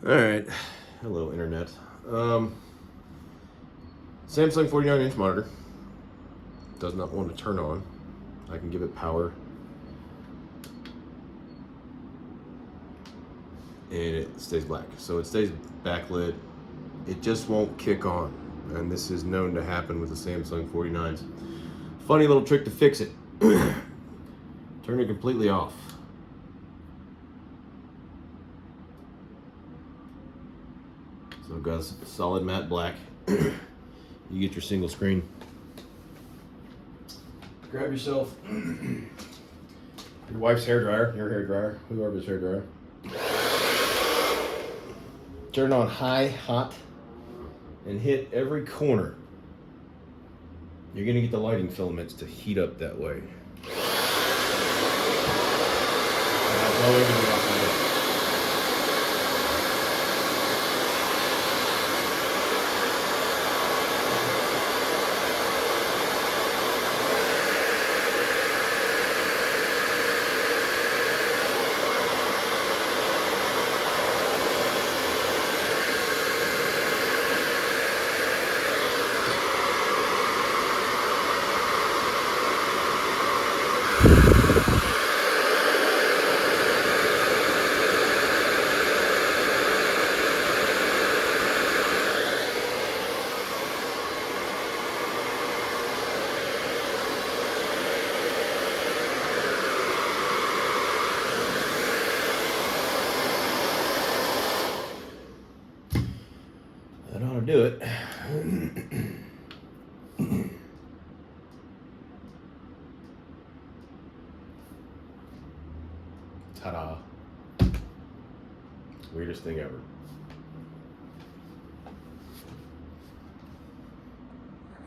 All right, hello internet. Samsung 49-inch monitor. Does not want to turn on. I can give it power. And it stays black. So it stays backlit. It just won't kick on. And this is known to happen with the Samsung 49s. Funny little trick to fix it. Turn it completely off. So it goes solid matte black. You get your single screen. Grab yourself your wife's hairdryer, your hairdryer, whoever's hairdryer. Turn on high, hot, and hit every corner. You're gonna get the lighting filaments to heat up that way. That ought to do it. Ta-da. Weirdest thing ever.